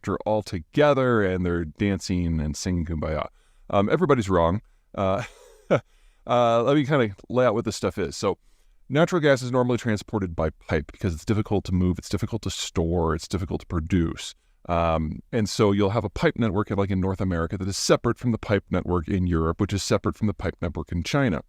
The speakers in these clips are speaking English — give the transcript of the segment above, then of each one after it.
are all together and they're dancing and singing Kumbaya. Everybody's wrong. Let me kind of lay out what this stuff is. So natural gas is normally transported by pipe because it's difficult to move, it's difficult to store, it's difficult to produce. And so you'll have a pipe network like in North America that is separate from the pipe network in Europe, which is separate from the pipe network in China.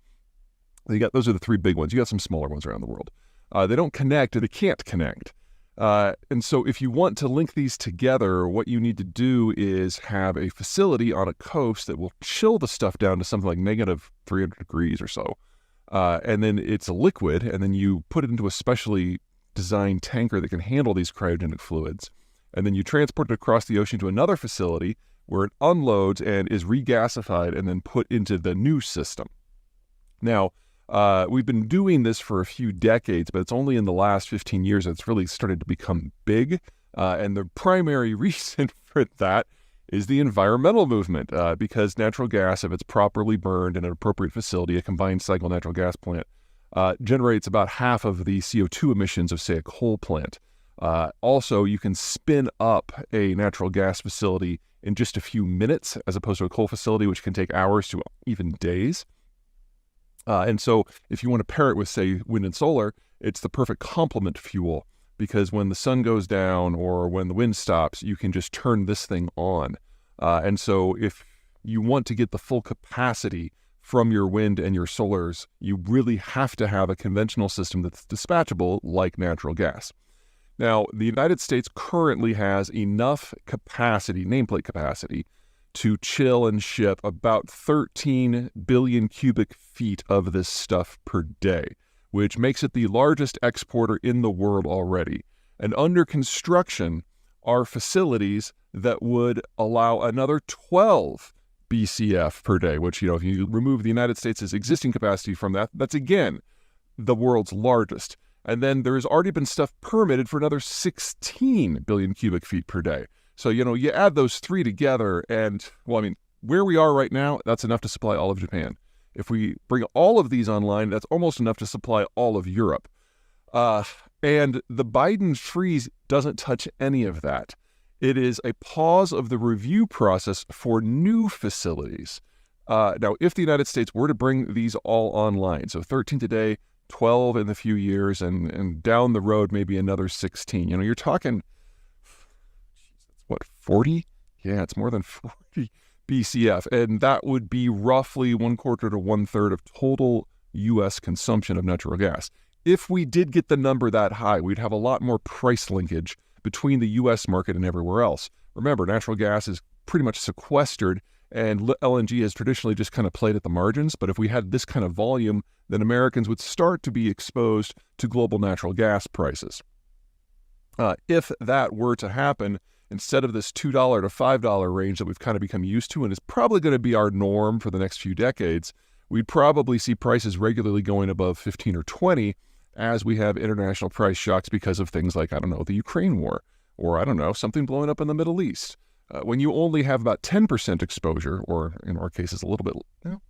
Those are the three big ones. You got some smaller ones around the world. They don't connect, or they can't connect. And so if you want to link these together, what you need to do is have a facility on a coast that will chill the stuff down to something like negative 300 degrees or so. And then it's a liquid, and then you put it into a specially designed tanker that can handle these cryogenic fluids. And then you transport it across the ocean to another facility where it unloads and is regasified and then put into the new system. Now, we've been doing this for a few decades, but it's only in the last 15 years that it's really started to become big. And the primary reason for that is the environmental movement, because natural gas, if it's properly burned in an appropriate facility, a combined cycle natural gas plant, generates about half of the CO2 emissions of, say, a coal plant. Also, you can spin up a natural gas facility in just a few minutes, as opposed to a coal facility, which can take hours to even days. And so if you want to pair it with, say, wind and solar, it's the perfect complement fuel, because when the sun goes down or when the wind stops, you can just turn this thing on. And so if you want to get the full capacity from your wind and your solars, you really have to have a conventional system that's dispatchable like natural gas. Now, the United States currently has enough capacity, nameplate capacity, to chill and ship about 13 billion cubic feet of this stuff per day, which makes it the largest exporter in the world already. And under construction are facilities that would allow another 12 BCF per day, which, if you remove the United States' existing capacity from that, that's again the world's largest. And then there's already been stuff permitted for another 16 billion cubic feet per day. So, you add those three together and, where we are right now, that's enough to supply all of Japan. If we bring all of these online, that's almost enough to supply all of Europe. And the Biden freeze doesn't touch any of that. It is a pause of the review process for new facilities. Now, if the United States were to bring these all online, so 13 today, 12 in a few years, and down the road, maybe another 16. You're talking, 40? Yeah, it's more than 40 BCF. And that would be roughly 1/4 to 1/3 of total U.S. consumption of natural gas. If we did get the number that high, we'd have a lot more price linkage between the U.S. market and everywhere else. Remember, natural gas is pretty much sequestered, and LNG has traditionally just kind of played at the margins. But if we had this kind of volume, then Americans would start to be exposed to global natural gas prices. If that were to happen, instead of this $2 to $5 range that we've kind of become used to and is probably going to be our norm for the next few decades, we'd probably see prices regularly going above 15 or 20 as we have international price shocks because of things like, the Ukraine war, or something blowing up in the Middle East. When you only have about 10% exposure, or in our cases a little bit,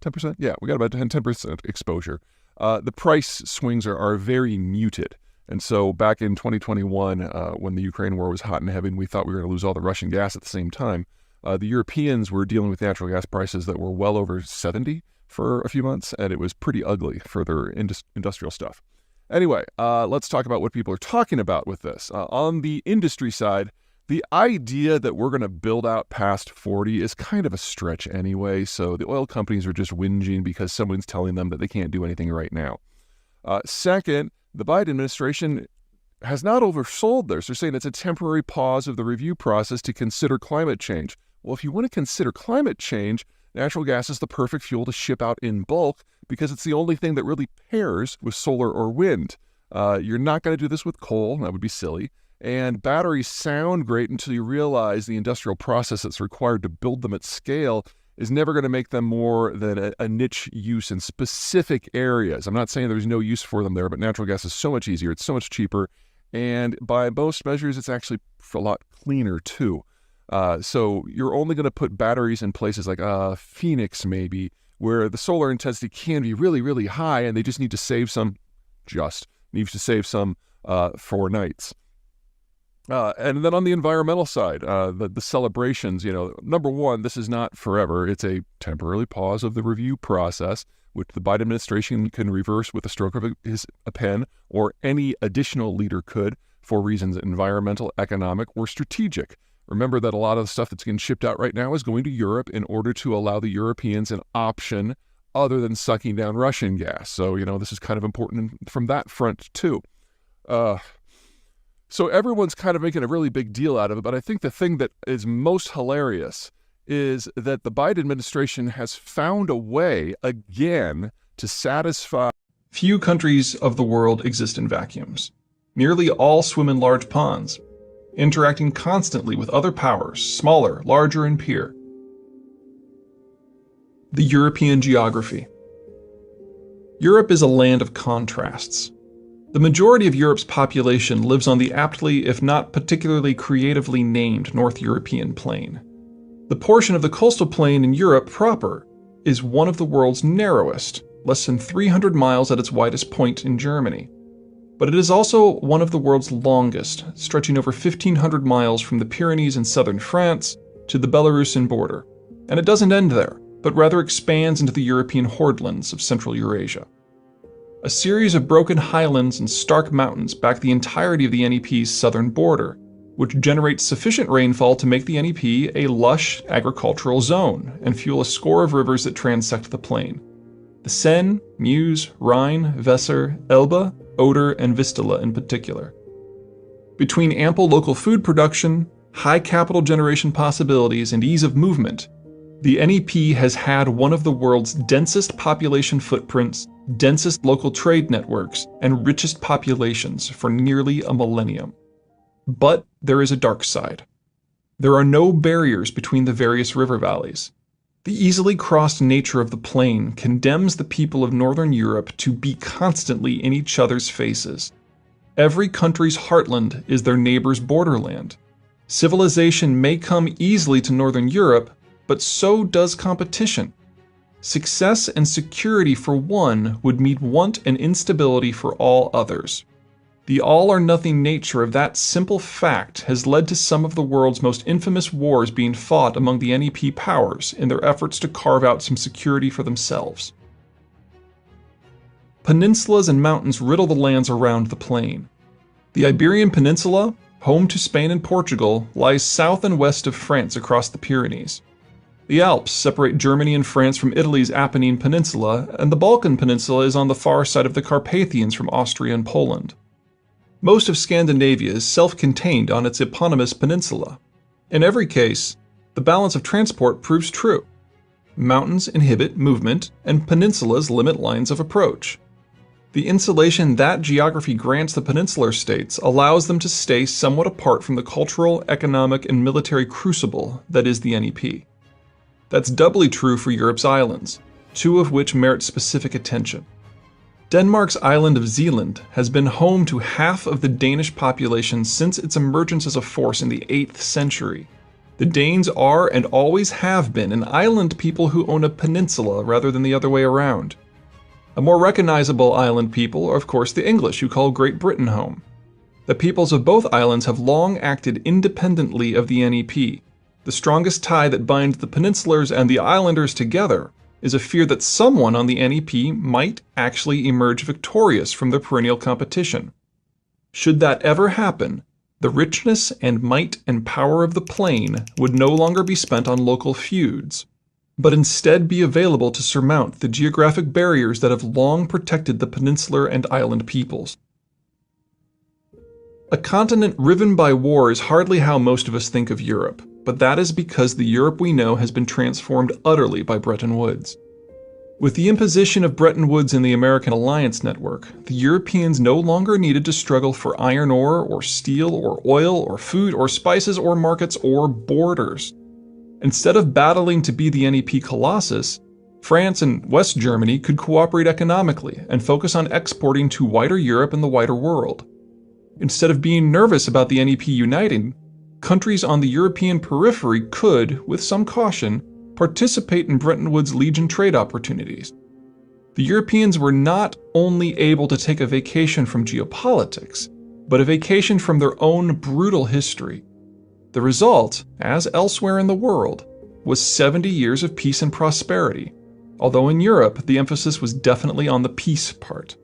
10%? Yeah, we got about 10% exposure. The price swings are very muted. And so back in 2021, when the Ukraine war was hot and heavy and we thought we were going to lose all the Russian gas at the same time, the Europeans were dealing with natural gas prices that were well over 70 for a few months, and it was pretty ugly for their industrial stuff. Anyway, let's talk about what people are talking about with this. On the industry side, the idea that we're going to build out past 40 is kind of a stretch anyway, so the oil companies are just whinging because someone's telling them that they can't do anything right now. Second, the Biden administration has not oversold this. They're saying it's a temporary pause of the review process to consider climate change. Well, if you want to consider climate change, natural gas is the perfect fuel to ship out in bulk because it's the only thing that really pairs with solar or wind. You're not going to do this with coal. That would be silly. And batteries sound great until you realize the industrial process that's required to build them at scale is never going to make them more than a niche use in specific areas. I'm not saying there's no use for them there, but natural gas is so much easier. It's so much cheaper. And by most measures, it's actually a lot cleaner too. So you're only going to put batteries in places like Phoenix maybe, where the solar intensity can be really, really high, and they just need to save some for nights. And then on the environmental side, the celebrations, number one, this is not forever. It's a temporary pause of the review process, which the Biden administration can reverse with a stroke of a pen, or any additional leader could, for reasons environmental, economic, or strategic. Remember that a lot of the stuff that's getting shipped out right now is going to Europe in order to allow the Europeans an option other than sucking down Russian gas. So, this is kind of important from that front, too. So everyone's kind of making a really big deal out of it, but I think the thing that is most hilarious is that the Biden administration has found a way, again, to satisfy. Few countries of the world exist in vacuums. Nearly all swim in large ponds, interacting constantly with other powers, smaller, larger, and peer. The European geography. Europe is a land of contrasts. The majority of Europe's population lives on the aptly, if not particularly creatively named North European plain. The portion of the coastal plain in Europe proper is one of the world's narrowest, less than 300 miles at its widest point in Germany. But it is also one of the world's longest, stretching over 1,500 miles from the Pyrenees in southern France to the Belarusian border. And it doesn't end there, but rather expands into the European hordelands of Central Eurasia. A series of broken highlands and stark mountains back the entirety of the NEP's southern border, which generates sufficient rainfall to make the NEP a lush agricultural zone and fuel a score of rivers that transect the plain. The Seine, Meuse, Rhine, Weser, Elbe, Oder, and Vistula in particular. Between ample local food production, high capital generation possibilities, and ease of movement, the NEP has had one of the world's densest population footprints, densest local trade networks, and richest populations for nearly a millennium. But there is a dark side. There are no barriers between the various river valleys. The easily crossed nature of the plain condemns the people of Northern Europe to be constantly in each other's faces. Every country's heartland is their neighbor's borderland. Civilization may come easily to Northern Europe, but so does competition. Success and security for one would mean want and instability for all others. The all-or-nothing nature of that simple fact has led to some of the world's most infamous wars being fought among the NEP powers in their efforts to carve out some security for themselves. Peninsulas and mountains riddle the lands around the plain. The Iberian Peninsula, home to Spain and Portugal, lies south and west of France across the Pyrenees. The Alps separate Germany and France from Italy's Apennine Peninsula, and the Balkan Peninsula is on the far side of the Carpathians from Austria and Poland. Most of Scandinavia is self-contained on its eponymous peninsula. In every case, the balance of transport proves true. Mountains inhibit movement, and peninsulas limit lines of approach. The insulation that geography grants the peninsular states allows them to stay somewhat apart from the cultural, economic, and military crucible that is the NEP. That's doubly true for Europe's islands, two of which merit specific attention. Denmark's island of Zealand has been home to half of the Danish population since its emergence as a force in the 8th century. The Danes are and always have been an island people who own a peninsula rather than the other way around. A more recognizable island people are of course the English, who call Great Britain home. The peoples of both islands have long acted independently of the NEP. The strongest tie that binds the peninsulars and the islanders together is a fear that someone on the NEP might actually emerge victorious from their perennial competition. Should that ever happen, the richness and might and power of the plain would no longer be spent on local feuds, but instead be available to surmount the geographic barriers that have long protected the peninsular and island peoples. A continent riven by war is hardly how most of us think of Europe, but that is because the Europe we know has been transformed utterly by Bretton Woods. With the imposition of Bretton Woods in the American Alliance Network, the Europeans no longer needed to struggle for iron ore, or steel, or oil, or food, or spices, or markets, or borders. Instead of battling to be the NEP colossus, France and West Germany could cooperate economically and focus on exporting to wider Europe and the wider world. Instead of being nervous about the NEP uniting, countries on the European periphery could, with some caution, participate in Bretton Woods' Legion trade opportunities. The Europeans were not only able to take a vacation from geopolitics, but a vacation from their own brutal history. The result, as elsewhere in the world, was 70 years of peace and prosperity, although in Europe the emphasis was definitely on the peace part.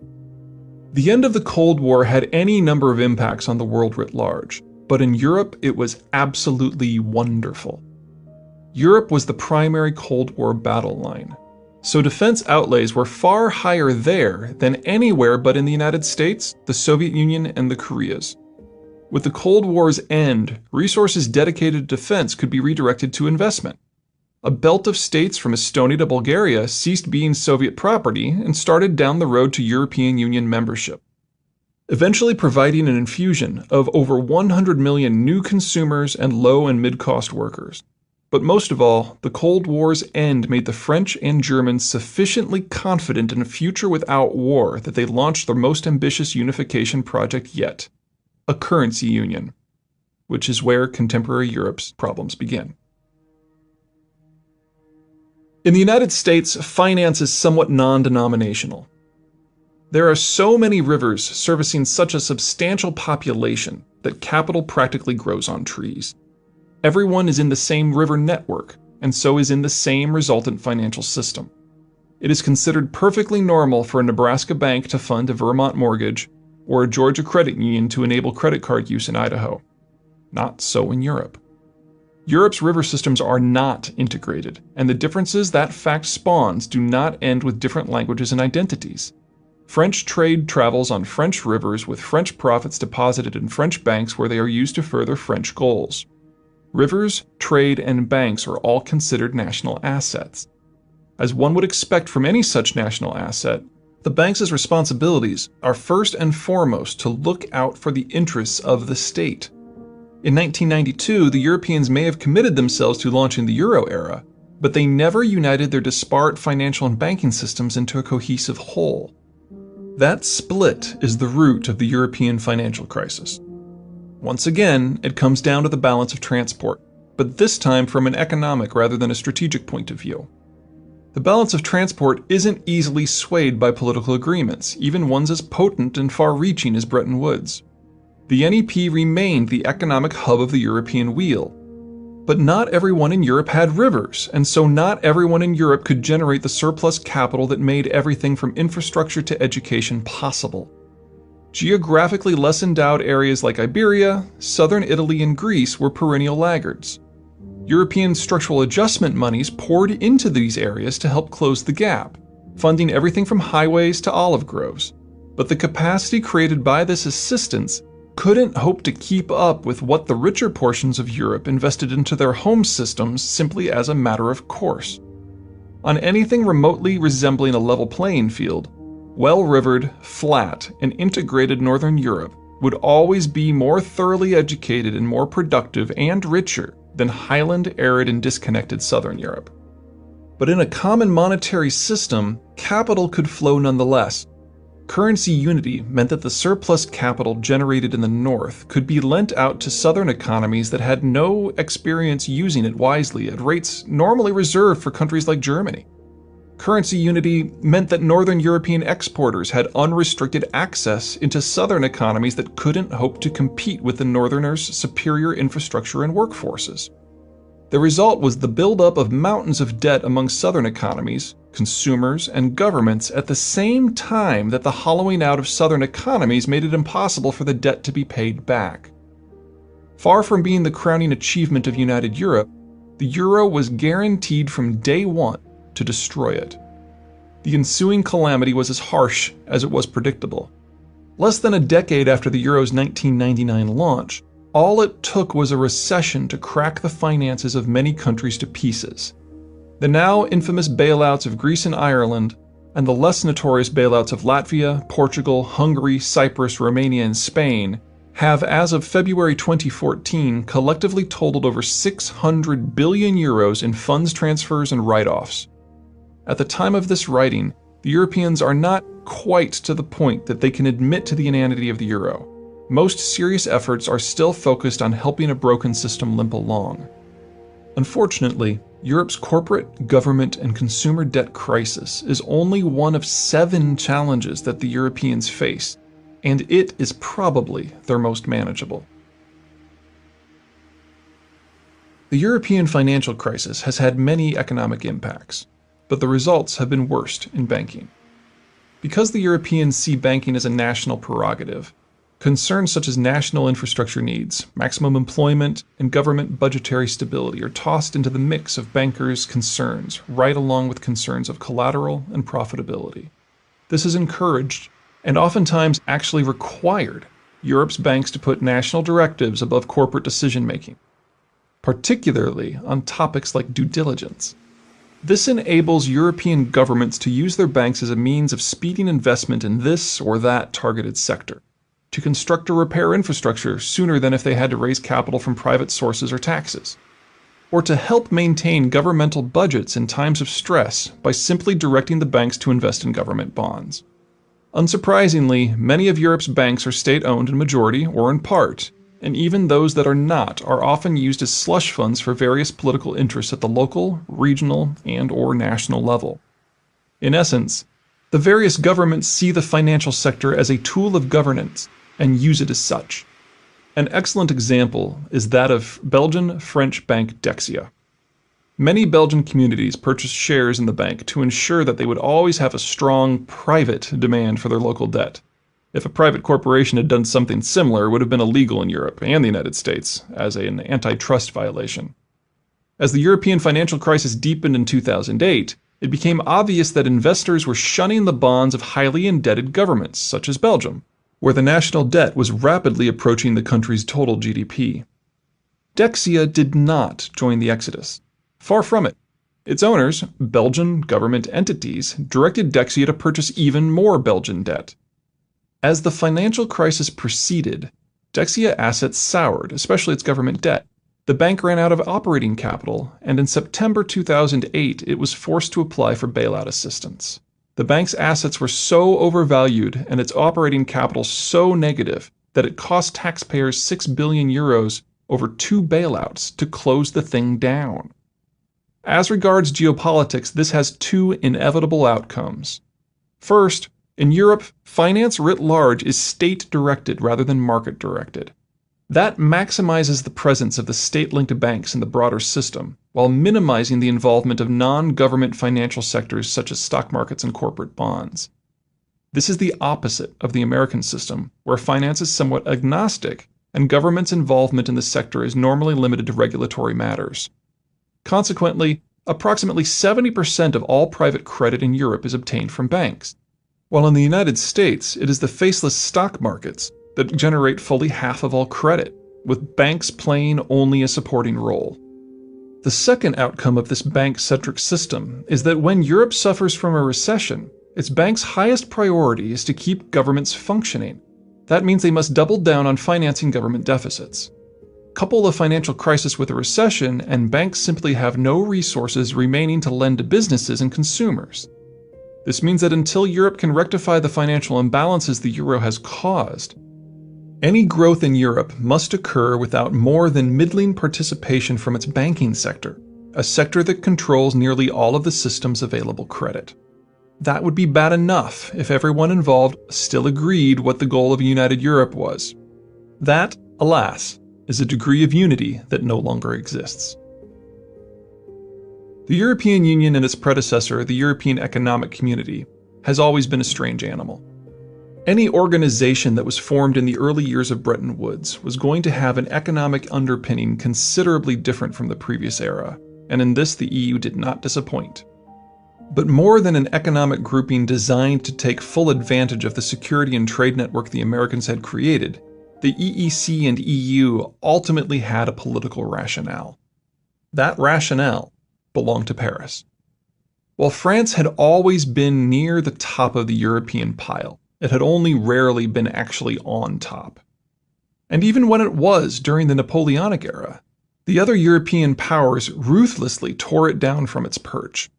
The end of the Cold War had any number of impacts on the world writ large, but in Europe it was absolutely wonderful. Europe was the primary Cold War battle line, so defense outlays were far higher there than anywhere but in the United States, the Soviet Union, and the Koreas. With the Cold War's end, resources dedicated to defense could be redirected to investment. A belt of states from Estonia to Bulgaria ceased being Soviet property and started down the road to European Union membership, eventually providing an infusion of over 100 million new consumers and low and mid-cost workers. But most of all, the Cold War's end made the French and Germans sufficiently confident in a future without war that they launched their most ambitious unification project yet, a currency union, which is where contemporary Europe's problems begin. In the United States, finance is somewhat non-denominational. There are so many rivers servicing such a substantial population that capital practically grows on trees. Everyone is in the same river network, and so is in the same resultant financial system. It is considered perfectly normal for a Nebraska bank to fund a Vermont mortgage, or a Georgia credit union to enable credit card use in Idaho. Not so in Europe. Europe's river systems are not integrated, and the differences that fact spawns do not end with different languages and identities. French trade travels on French rivers with French profits deposited in French banks where they are used to further French goals. Rivers, trade, and banks are all considered national assets. As one would expect from any such national asset, the banks' responsibilities are first and foremost to look out for the interests of the state. In 1992, the Europeans may have committed themselves to launching the Euro era, but they never united their disparate financial and banking systems into a cohesive whole. That split is the root of the European financial crisis. Once again, it comes down to the balance of transport, but this time from an economic rather than a strategic point of view. The balance of transport isn't easily swayed by political agreements, even ones as potent and far-reaching as Bretton Woods. The NEP remained the economic hub of the European wheel. But not everyone in Europe had rivers, and so not everyone in Europe could generate the surplus capital that made everything from infrastructure to education possible. Geographically less endowed areas like Iberia, southern Italy, and Greece were perennial laggards. European structural adjustment monies poured into these areas to help close the gap, funding everything from highways to olive groves. But the capacity created by this assistance couldn't hope to keep up with what the richer portions of Europe invested into their home systems simply as a matter of course. On anything remotely resembling a level playing field, well-rivered, flat, and integrated Northern Europe would always be more thoroughly educated and more productive and richer than highland, arid, and disconnected Southern Europe. But in a common monetary system, capital could flow nonetheless. Currency unity meant that the surplus capital generated in the North could be lent out to Southern economies that had no experience using it wisely at rates normally reserved for countries like Germany. Currency unity meant that Northern European exporters had unrestricted access into Southern economies that couldn't hope to compete with the Northerners' superior infrastructure and workforces. The result was the buildup of mountains of debt among Southern economies, consumers, and governments at the same time that the hollowing out of Southern economies made it impossible for the debt to be paid back. Far from being the crowning achievement of United Europe, the Euro was guaranteed from day one to destroy it. The ensuing calamity was as harsh as it was predictable. Less than a decade after the Euro's 1999 launch, all it took was a recession to crack the finances of many countries to pieces. The now infamous bailouts of Greece and Ireland, and the less notorious bailouts of Latvia, Portugal, Hungary, Cyprus, Romania, and Spain, have as of February 2014 collectively totaled over 600 billion euros in funds transfers and write-offs. At the time of this writing, the Europeans are not quite to the point that they can admit to the inanity of the euro. Most serious efforts are still focused on helping a broken system limp along. Unfortunately, Europe's corporate, government, and consumer debt crisis is only one of 7 challenges that the Europeans face, and it is probably their most manageable. The European financial crisis has had many economic impacts, but the results have been worst in banking. Because the Europeans see banking as a national prerogative, concerns such as national infrastructure needs, maximum employment, and government budgetary stability are tossed into the mix of bankers' concerns, right along with concerns of collateral and profitability. This has encouraged, and oftentimes actually required, Europe's banks to put national directives above corporate decision-making, particularly on topics like due diligence. This enables European governments to use their banks as a means of speeding investment in this or that targeted sector, to construct or repair infrastructure sooner than if they had to raise capital from private sources or taxes, or to help maintain governmental budgets in times of stress by simply directing the banks to invest in government bonds. Unsurprisingly, many of Europe's banks are state-owned in majority or in part, and even those that are not are often used as slush funds for various political interests at the local, regional, and/or national level. In essence, the various governments see the financial sector as a tool of governance and use it as such. An excellent example is that of Belgian-French bank Dexia. Many Belgian communities purchased shares in the bank to ensure that they would always have a strong private demand for their local debt. If a private corporation had done something similar, it would have been illegal in Europe and the United States as an antitrust violation. As the European financial crisis deepened in 2008, it became obvious that investors were shunning the bonds of highly indebted governments, such as Belgium, where the national debt was rapidly approaching the country's total GDP. Dexia did not join the exodus. Far from it. Its owners, Belgian government entities, directed Dexia to purchase even more Belgian debt. As the financial crisis proceeded, Dexia assets soured, especially its government debt. The bank ran out of operating capital, and in September 2008, it was forced to apply for bailout assistance. The bank's assets were so overvalued and its operating capital so negative that it cost taxpayers 6 billion euros over 2 bailouts to close the thing down. As regards geopolitics, this has 2 inevitable outcomes. First, in Europe, finance writ large is state-directed rather than market-directed. That maximizes the presence of the state-linked banks in the broader system, while minimizing the involvement of non-government financial sectors such as stock markets and corporate bonds. This is the opposite of the American system, where finance is somewhat agnostic and government's involvement in the sector is normally limited to regulatory matters. Consequently, approximately 70% of all private credit in Europe is obtained from banks, while in the United States it is the faceless stock markets that generate fully half of all credit, with banks playing only a supporting role. The second outcome of this bank-centric system is that when Europe suffers from a recession, its banks' highest priority is to keep governments functioning. That means they must double down on financing government deficits. Couple the financial crisis with a recession, and banks simply have no resources remaining to lend to businesses and consumers. This means that until Europe can rectify the financial imbalances the euro has caused, any growth in Europe must occur without more than middling participation from its banking sector, a sector that controls nearly all of the system's available credit. That would be bad enough if everyone involved still agreed what the goal of a united Europe was. That, alas, is a degree of unity that no longer exists. The European Union and its predecessor, the European Economic Community, has always been a strange animal. Any organization that was formed in the early years of Bretton Woods was going to have an economic underpinning considerably different from the previous era, and in this the EU did not disappoint. But more than an economic grouping designed to take full advantage of the security and trade network the Americans had created, the EEC and EU ultimately had a political rationale. That rationale belonged to Paris. While France had always been near the top of the European pile, it had only rarely been actually on top. And even when it was during the Napoleonic era, the other European powers ruthlessly tore it down from its perch.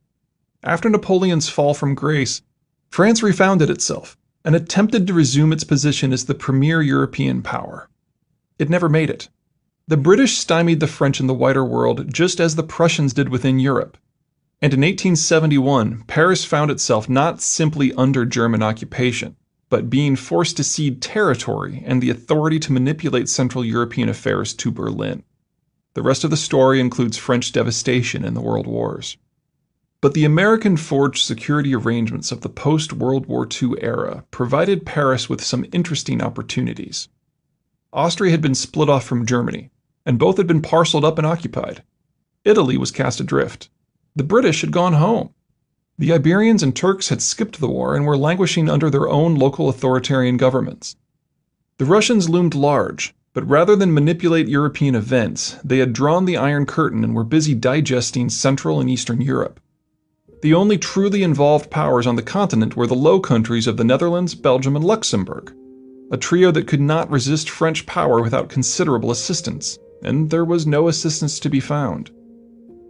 After Napoleon's fall from grace, France refounded itself and attempted to resume its position as the premier European power. It never made it. The British stymied the French in the wider world just as the Prussians did within Europe. And in 1871, Paris found itself not simply under German occupation, but being forced to cede territory and the authority to manipulate Central European affairs to Berlin. The rest of the story includes French devastation in the World Wars. But the American-forged security arrangements of the post-World War II era provided Paris with some interesting opportunities. Austria had been split off from Germany, and both had been parceled up and occupied. Italy was cast adrift. The British had gone home. The Iberians and Turks had skipped the war and were languishing under their own local authoritarian governments. The Russians loomed large, but rather than manipulate European events, they had drawn the Iron Curtain and were busy digesting Central and Eastern Europe. The only truly involved powers on the continent were the Low Countries of the Netherlands, Belgium, and Luxembourg, a trio that could not resist French power without considerable assistance, and there was no assistance to be found.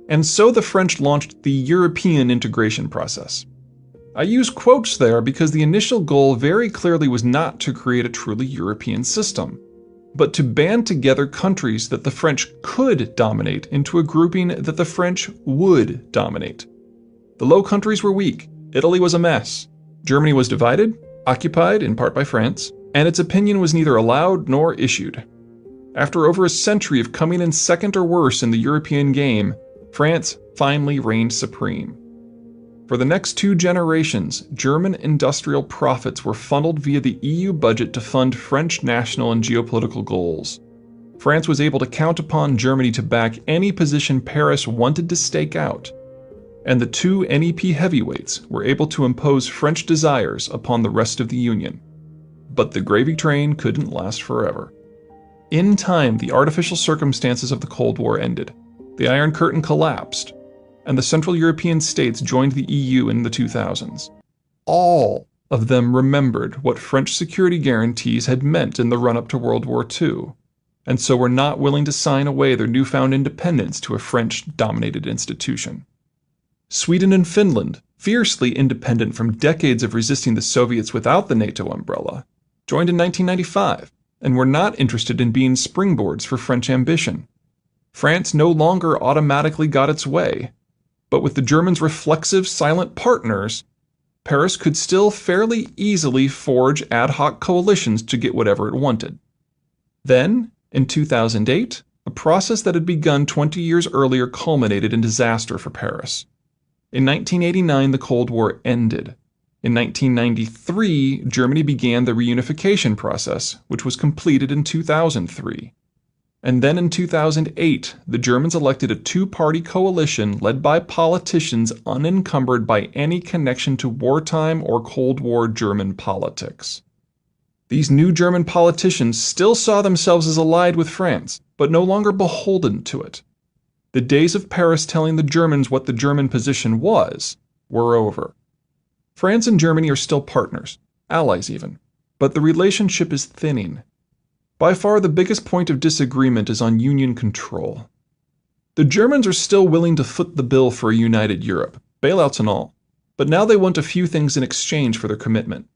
And so the French launched the European integration process. I use quotes there because the initial goal very clearly was not to create a truly European system, but to band together countries that the French could dominate into a grouping that the French would dominate. The Low Countries were weak, Italy was a mess, Germany was divided, occupied in part by France, and its opinion was neither allowed nor issued. After over a century of coming in second or worse in the European game, France finally reigned supreme. For the next 2 generations, German industrial profits were funneled via the EU budget to fund French national and geopolitical goals. France was able to count upon Germany to back any position Paris wanted to stake out, and the 2 NEP heavyweights were able to impose French desires upon the rest of the Union. But the gravy train couldn't last forever. In time, the artificial circumstances of the Cold War ended. The Iron Curtain collapsed, and the Central European states joined the EU in the 2000s. All of them remembered what French security guarantees had meant in the run-up to World War II, and so were not willing to sign away their newfound independence to a French-dominated institution. Sweden and Finland, fiercely independent from decades of resisting the Soviets without the NATO umbrella, joined in 1995 and were not interested in being springboards for French ambition. France no longer automatically got its way, but with the Germans' reflexive, silent partners, Paris could still fairly easily forge ad hoc coalitions to get whatever it wanted. Then, in 2008, a process that had begun 20 years earlier culminated in disaster for Paris. In 1989, the Cold War ended. In 1993, Germany began the reunification process, which was completed in 2003. And then in 2008, the Germans elected a 2-party coalition led by politicians unencumbered by any connection to wartime or Cold War German politics. These new German politicians still saw themselves as allied with France, but no longer beholden to it. The days of Paris telling the Germans what the German position was were over. France and Germany are still partners, allies even, but the relationship is thinning. By far the biggest point of disagreement is on union control. The Germans are still willing to foot the bill for a united Europe, bailouts and all, but now they want a few things in exchange for their commitment.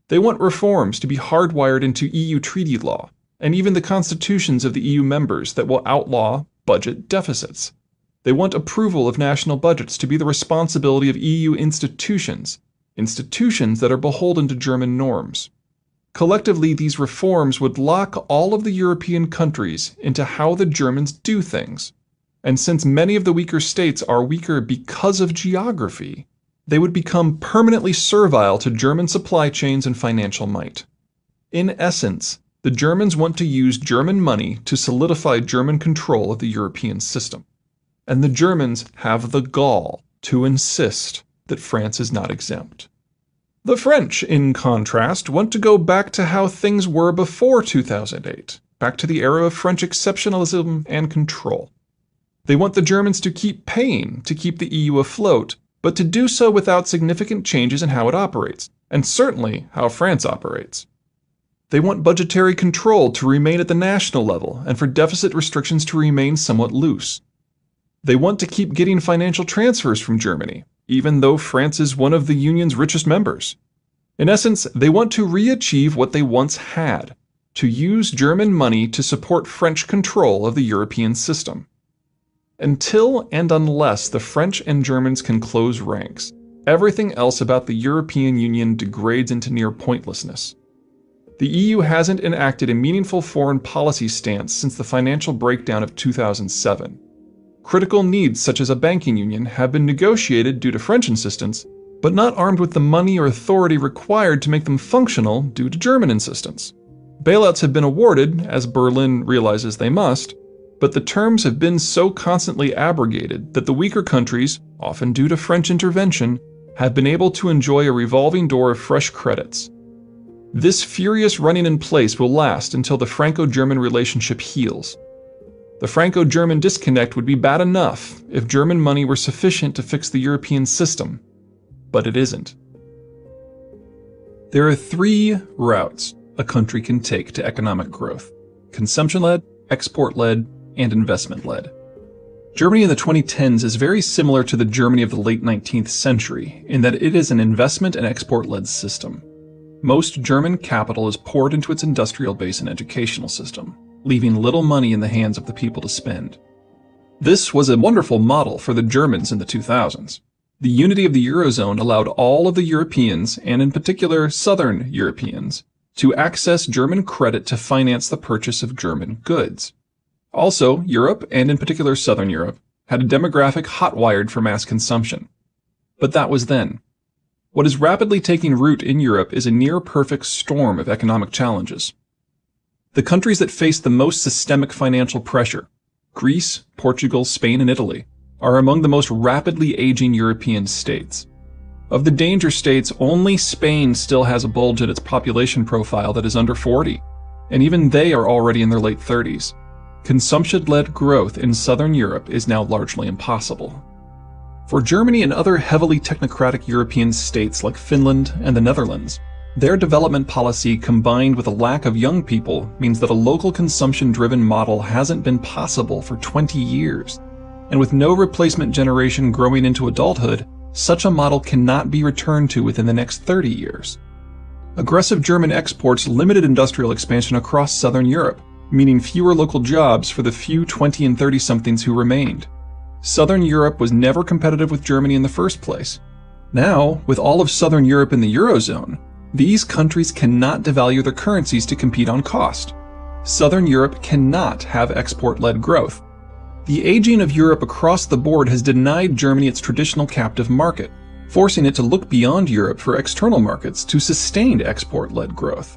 They want reforms to be hardwired into EU treaty law, and even the constitutions of the EU members that will outlaw budget deficits. They want approval of national budgets to be the responsibility of EU institutions that are beholden to German norms. Collectively, these reforms would lock all of the European countries into how the Germans do things. And since many of the weaker states are weaker because of geography, they would become permanently servile to German supply chains and financial might. In essence, the Germans want to use German money to solidify German control of the European system. And the Germans have the gall to insist that France is not exempt. The French, in contrast, want to go back to how things were before 2008, back to the era of French exceptionalism and control. They want the Germans to keep paying to keep the EU afloat, but to do so without significant changes in how it operates, and certainly how France operates. They want budgetary control to remain at the national level and for deficit restrictions to remain somewhat loose. They want to keep getting financial transfers from Germany, even though France is one of the Union's richest members. In essence, they want to re-achieve what they once had, to use German money to support French control of the European system. Until and unless the French and Germans can close ranks, everything else about the European Union degrades into near pointlessness. The EU hasn't enacted a meaningful foreign policy stance since the financial breakdown of 2007. Critical needs such as a banking union have been negotiated due to French insistence, but not armed with the money or authority required to make them functional due to German insistence. Bailouts have been awarded, as Berlin realizes they must, but the terms have been so constantly abrogated that the weaker countries, often due to French intervention, have been able to enjoy a revolving door of fresh credits. This furious running in place will last until the Franco-German relationship heals. The Franco-German disconnect would be bad enough if German money were sufficient to fix the European system, but it isn't. There are three routes a country can take to economic growth: consumption-led, export-led, and investment-led. Germany in the 2010s is very similar to the Germany of the late 19th century in that it is an investment and export-led system. Most German capital is poured into its industrial base and educational system, leaving little money in the hands of the people to spend. This was a wonderful model for the Germans in the 2000s. The unity of the Eurozone allowed all of the Europeans, and in particular Southern Europeans, to access German credit to finance the purchase of German goods. Also, Europe, and in particular Southern Europe, had a demographic hot-wired for mass consumption. But that was then. What is rapidly taking root in Europe is a near-perfect storm of economic challenges. The countries that face the most systemic financial pressure, Greece, Portugal, Spain, and Italy, are among the most rapidly aging European states. Of the danger states, only Spain still has a bulge in its population profile that is under 40, and even they are already in their late 30s. Consumption-led growth in Southern Europe is now largely impossible. For Germany and other heavily technocratic European states like Finland and the Netherlands, their development policy combined with a lack of young people means that a local consumption-driven model hasn't been possible for 20 years. And with no replacement generation growing into adulthood, such a model cannot be returned to within the next 30 years. Aggressive German exports limited industrial expansion across Southern Europe, meaning fewer local jobs for the few 20 and 30-somethings who remained. Southern Europe was never competitive with Germany in the first place. Now, with all of Southern Europe in the Eurozone, these countries cannot devalue their currencies to compete on cost. Southern Europe cannot have export-led growth. The aging of Europe across the board has denied Germany its traditional captive market, forcing it to look beyond Europe for external markets to sustain export-led growth.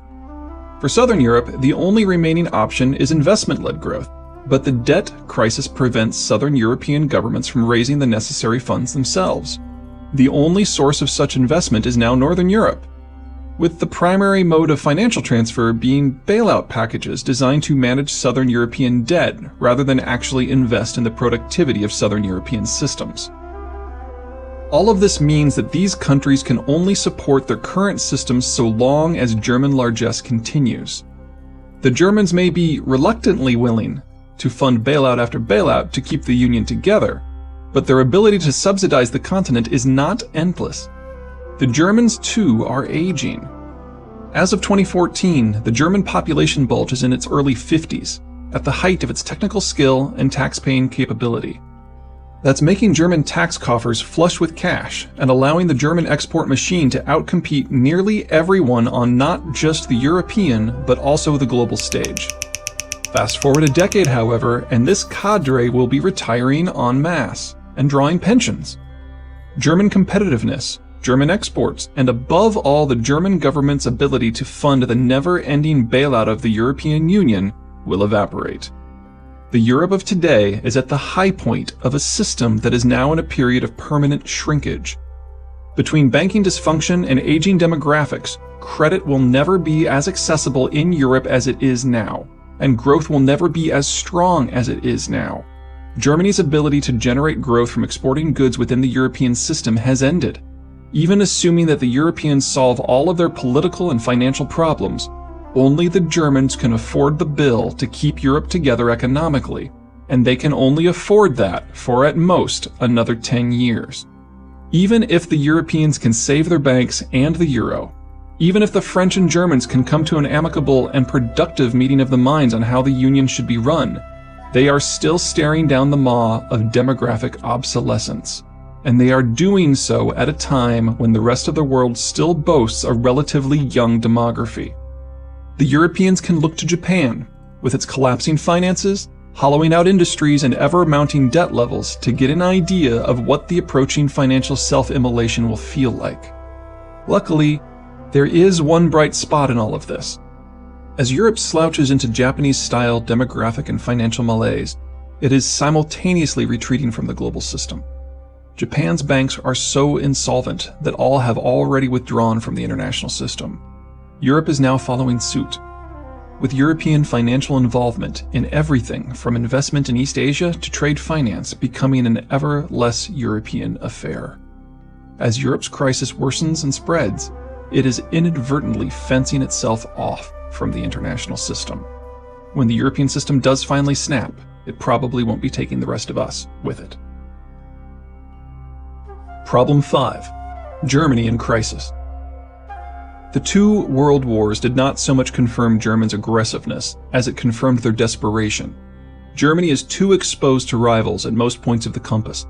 For Southern Europe, the only remaining option is investment-led growth, but the debt crisis prevents Southern European governments from raising the necessary funds themselves. The only source of such investment is now Northern Europe, with the primary mode of financial transfer being bailout packages designed to manage Southern European debt rather than actually invest in the productivity of Southern European systems. All of this means that these countries can only support their current systems so long as German largesse continues. The Germans may be reluctantly willing to fund bailout after bailout to keep the Union together, but their ability to subsidize the continent is not endless. The Germans, too, are aging. As of 2014, the German population bulge is in its early 50s, at the height of its technical skill and tax-paying capability. That's making German tax coffers flush with cash and allowing the German export machine to outcompete nearly everyone on not just the European, but also the global stage. Fast forward a decade, however, and this cadre will be retiring en masse and drawing pensions. German competitiveness, German exports, and above all the German government's ability to fund the never-ending bailout of the European Union will evaporate. The Europe of today is at the high point of a system that is now in a period of permanent shrinkage. Between banking dysfunction and aging demographics, credit will never be as accessible in Europe as it is now, and growth will never be as strong as it is now. Germany's ability to generate growth from exporting goods within the European system has ended. Even assuming that the Europeans solve all of their political and financial problems, only the Germans can afford the bill to keep Europe together economically, and they can only afford that for at most another 10 years. Even if the Europeans can save their banks and the euro, even if the French and Germans can come to an amicable and productive meeting of the minds on how the Union should be run, they are still staring down the maw of demographic obsolescence. and they are doing so at a time when the rest of the world still boasts a relatively young demography. The Europeans can look to Japan, with its collapsing finances, hollowing out industries, and ever-mounting debt levels to get an idea of what the approaching financial self-immolation will feel like. Luckily, there is one bright spot in all of this. As Europe slouches into Japanese-style demographic and financial malaise, it is simultaneously retreating from the global system. Japan's banks are so insolvent that all have already withdrawn from the international system. Europe is now following suit, with European financial involvement in everything from investment in East Asia to trade finance becoming an ever less European affair. As Europe's crisis worsens and spreads, it is inadvertently fencing itself off from the international system. When the European system does finally snap, it probably won't be taking the rest of us with it. Problem 5. Germany in crisis. The two world wars did not so much confirm Germany's aggressiveness as it confirmed their desperation. Germany is too exposed to rivals at most points of the compass.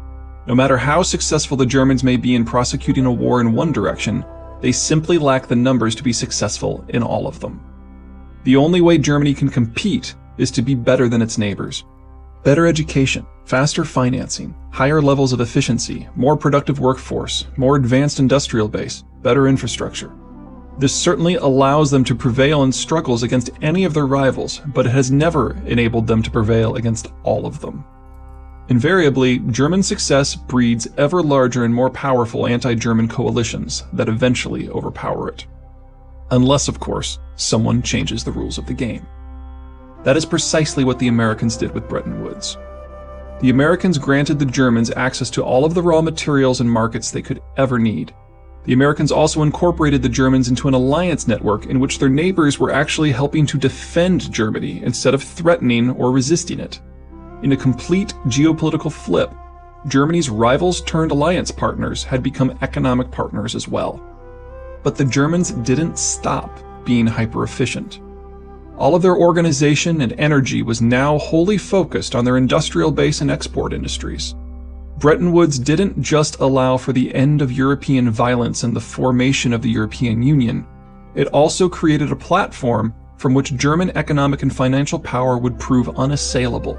No matter how successful the Germans may be in prosecuting a war in one direction, they simply lack the numbers to be successful in all of them. The only way Germany can compete is to be better than its neighbors. Better education, faster financing, higher levels of efficiency, more productive workforce, more advanced industrial base, better infrastructure. This certainly allows them to prevail in struggles against any of their rivals, but it has never enabled them to prevail against all of them. Invariably, German success breeds ever larger and more powerful anti-German coalitions that eventually overpower it. Unless, of course, someone changes the rules of the game. That is precisely what the Americans did with Bretton Woods. The Americans granted the Germans access to all of the raw materials and markets they could ever need. The Americans also incorporated the Germans into an alliance network in which their neighbors were actually helping to defend Germany instead of threatening or resisting it. In a complete geopolitical flip, Germany's rivals turned alliance partners had become economic partners as well. But the Germans didn't stop being hyper-efficient. All of their organization and energy was now wholly focused on their industrial base and export industries. Bretton Woods didn't just allow for the end of European violence and the formation of the European Union. It also created a platform from which German economic and financial power would prove unassailable.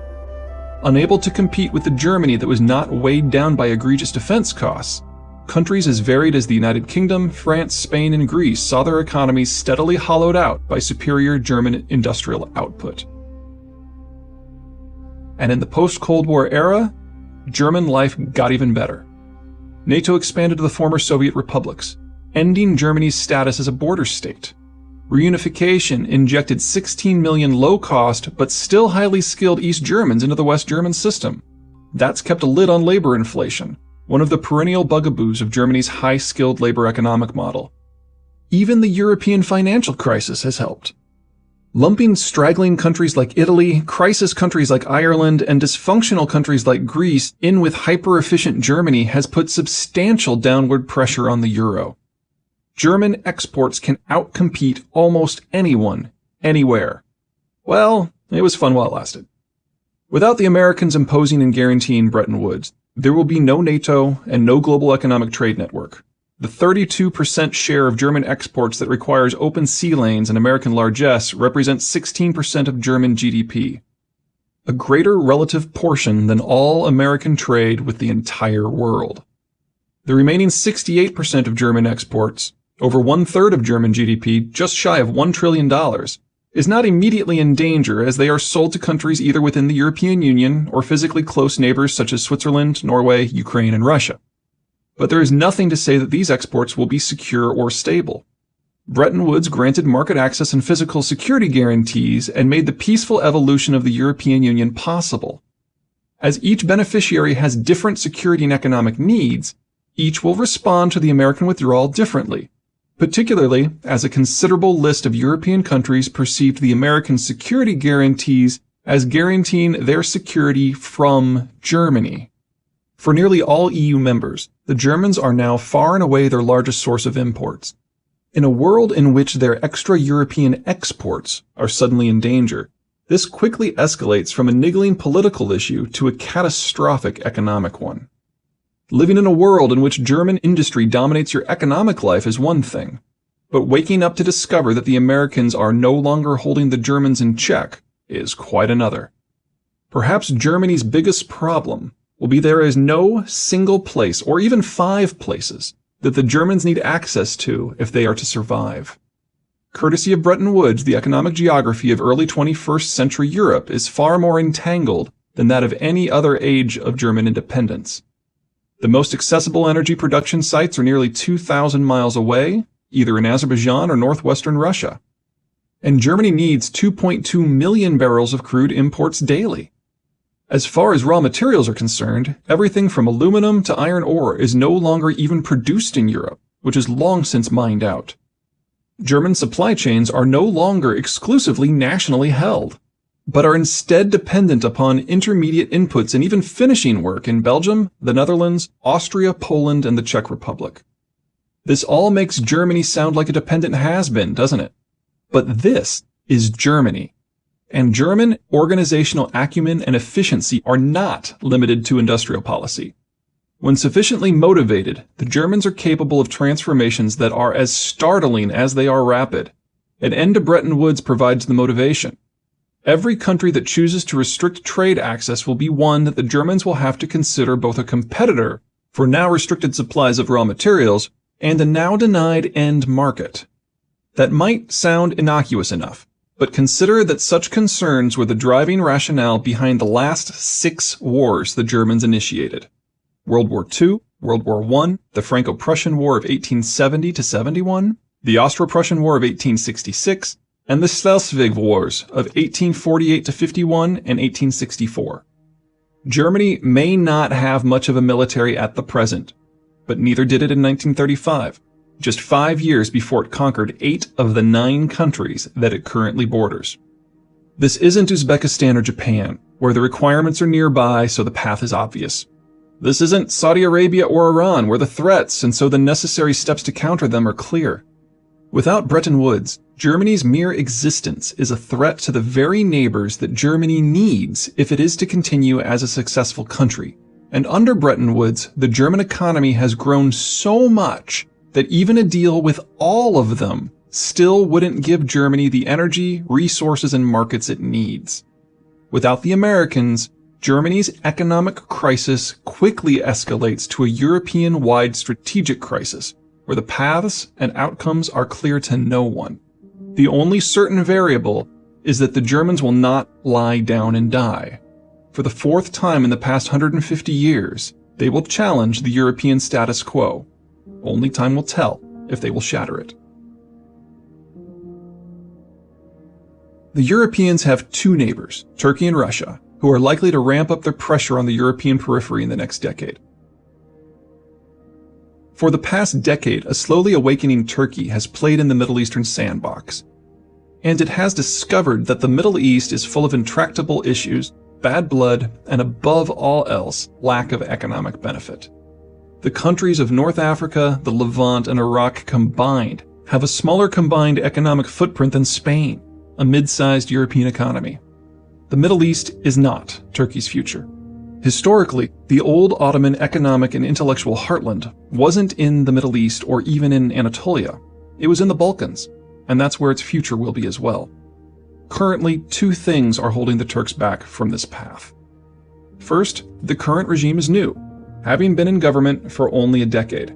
Unable to compete with the Germany that was not weighed down by egregious defense costs, countries as varied as the United Kingdom, France, Spain, and Greece saw their economies steadily hollowed out by superior German industrial output. And in the post-Cold War era, German life got even better. NATO expanded to the former Soviet republics, ending Germany's status as a border state. Reunification injected 16 million low-cost but still highly skilled East Germans into the West German system. That's kept a lid on labor inflation, one of the perennial bugaboos of Germany's high-skilled labor economic model. Even the European financial crisis has helped. Lumping straggling countries like Italy, crisis countries like Ireland, and dysfunctional countries like Greece in with hyper-efficient Germany has put substantial downward pressure on the euro. German exports can outcompete almost anyone, anywhere. Well, it was fun while it lasted. Without the Americans imposing and guaranteeing Bretton Woods, there will be no NATO and no global economic trade network. The 32% share of German exports that requires open sea lanes and American largesse represents 16% of German GDP. A greater relative portion than all American trade with the entire world. The remaining 68% of German exports, over one-third of German GDP, just shy of $1 trillion, is not immediately in danger as they are sold to countries either within the European Union or physically close neighbors such as Switzerland, Norway, Ukraine, and Russia. But there is nothing to say that these exports will be secure or stable. Bretton Woods granted market access and physical security guarantees and made the peaceful evolution of the European Union possible. As each beneficiary has different security and economic needs, each will respond to the American withdrawal differently, particularly as a considerable list of European countries perceived the American security guarantees as guaranteeing their security from Germany. For nearly all EU members, the Germans are now far and away their largest source of imports. In a world in which their extra-European exports are suddenly in danger, this quickly escalates from a niggling political issue to a catastrophic economic one. Living in a world in which German industry dominates your economic life is one thing, but waking up to discover that the Americans are no longer holding the Germans in check is quite another. Perhaps Germany's biggest problem will be there is no single place, or even 5 places, that the Germans need access to if they are to survive. Courtesy of Bretton Woods, the economic geography of early 21st century Europe is far more entangled than that of any other age of German independence. The most accessible energy production sites are nearly 2,000 miles away, either in Azerbaijan or northwestern Russia. And Germany needs 2.2 million barrels of crude imports daily. As far as raw materials are concerned, everything from aluminum to iron ore is no longer even produced in Europe, which is long since mined out. German supply chains are no longer exclusively nationally held, but are instead dependent upon intermediate inputs and even finishing work in Belgium, the Netherlands, Austria, Poland, and the Czech Republic. This all makes Germany sound like a dependent has-been, doesn't it? But this is Germany. And German organizational acumen and efficiency are not limited to industrial policy. When sufficiently motivated, the Germans are capable of transformations that are as startling as they are rapid. An end to Bretton Woods provides the motivation. Every country that chooses to restrict trade access will be one that the Germans will have to consider both a competitor for now restricted supplies of raw materials and a now denied end market. That might sound innocuous enough, but consider that such concerns were the driving rationale behind the last 6 wars the Germans initiated. World War II, World War I, the Franco-Prussian War of 1870-71, the Austro-Prussian War of 1866, and the Schleswig Wars of 1848-51 and 1864. Germany may not have much of a military at the present, but neither did it in 1935, just 5 years before it conquered 8 of the 9 countries that it currently borders. This isn't Uzbekistan or Japan, where the requirements are nearby so the path is obvious. This isn't Saudi Arabia or Iran, where the threats and so the necessary steps to counter them are clear. Without Bretton Woods, Germany's mere existence is a threat to the very neighbors that Germany needs if it is to continue as a successful country. And under Bretton Woods, the German economy has grown so much that even a deal with all of them still wouldn't give Germany the energy, resources, and markets it needs. Without the Americans, Germany's economic crisis quickly escalates to a European-wide strategic crisis, where the paths and outcomes are clear to no one. The only certain variable is that the Germans will not lie down and die. For the 4th time in the past 150 years, they will challenge the European status quo. Only time will tell if they will shatter it. The Europeans have 2 neighbors, Turkey and Russia, who are likely to ramp up their pressure on the European periphery in the next decade. For the past decade, a slowly awakening Turkey has played in the Middle Eastern sandbox. And it has discovered that the Middle East is full of intractable issues, bad blood, and above all else, lack of economic benefit. The countries of North Africa, the Levant, and Iraq combined have a smaller combined economic footprint than Spain, a mid-sized European economy. The Middle East is not Turkey's future. Historically, the old Ottoman economic and intellectual heartland wasn't in the Middle East or even in Anatolia. It was in the Balkans, and that's where its future will be as well. Currently, 2 things are holding the Turks back from this path. First, the current regime is new, having been in government for only a decade.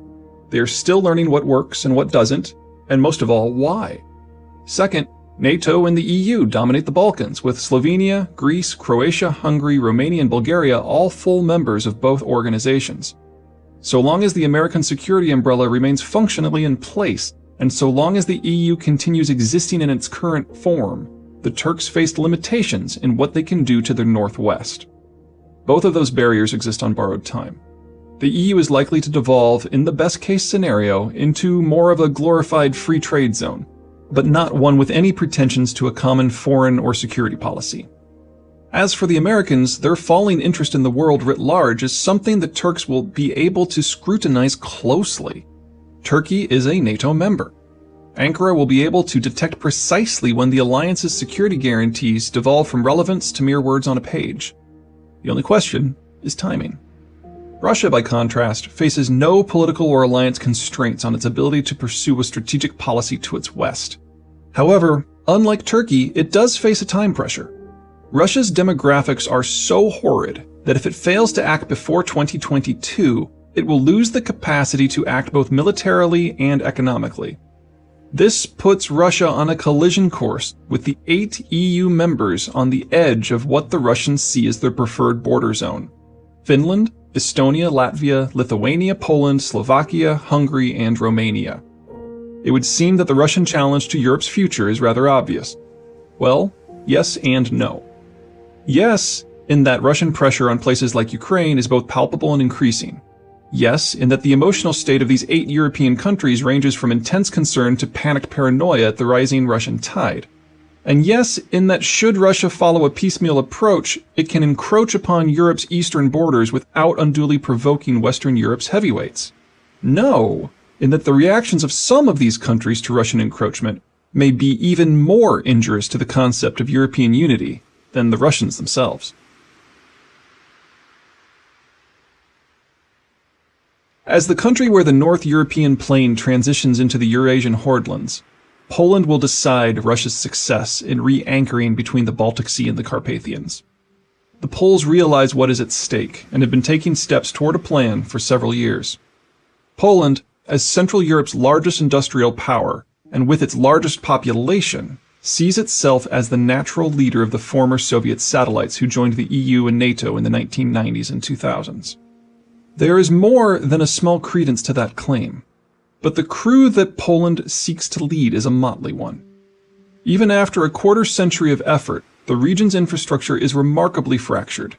They are still learning what works and what doesn't, and most of all, why. Second, NATO and the EU dominate the Balkans, with Slovenia, Greece, Croatia, Hungary, Romania, and Bulgaria all full members of both organizations. So long as the American security umbrella remains functionally in place, and so long as the EU continues existing in its current form, the Turks face limitations in what they can do to their northwest. Both of those barriers exist on borrowed time. The EU is likely to devolve, in the best-case scenario, into more of a glorified free trade zone, but not one with any pretensions to a common foreign or security policy. As for the Americans, their falling interest in the world writ large is something the Turks will be able to scrutinize closely. Turkey is a NATO member. Ankara will be able to detect precisely when the alliance's security guarantees devolve from relevance to mere words on a page. The only question is timing. Russia, by contrast, faces no political or alliance constraints on its ability to pursue a strategic policy to its west. However, unlike Turkey, it does face a time pressure. Russia's demographics are so horrid that if it fails to act before 2022, it will lose the capacity to act both militarily and economically. This puts Russia on a collision course with the 8 EU members on the edge of what the Russians see as their preferred border zone: Finland, Estonia, Latvia, Lithuania, Poland, Slovakia, Hungary, and Romania. It would seem that the Russian challenge to Europe's future is rather obvious. Well, yes and no. Yes, in that Russian pressure on places like Ukraine is both palpable and increasing. Yes, in that the emotional state of these 8 European countries ranges from intense concern to panicked paranoia at the rising Russian tide. And yes, in that should Russia follow a piecemeal approach, it can encroach upon Europe's eastern borders without unduly provoking Western Europe's heavyweights. No, in that the reactions of some of these countries to Russian encroachment may be even more injurious to the concept of European unity than the Russians themselves. As the country where the North European plain transitions into the Eurasian Hordelands, Poland will decide Russia's success in re-anchoring between the Baltic Sea and the Carpathians. The Poles realize what is at stake and have been taking steps toward a plan for several years. Poland, as Central Europe's largest industrial power, and with its largest population, sees itself as the natural leader of the former Soviet satellites who joined the EU and NATO in the 1990s and 2000s. There is more than a small credence to that claim, but the crew that Poland seeks to lead is a motley one. Even after a quarter-century of effort, the region's infrastructure is remarkably fractured.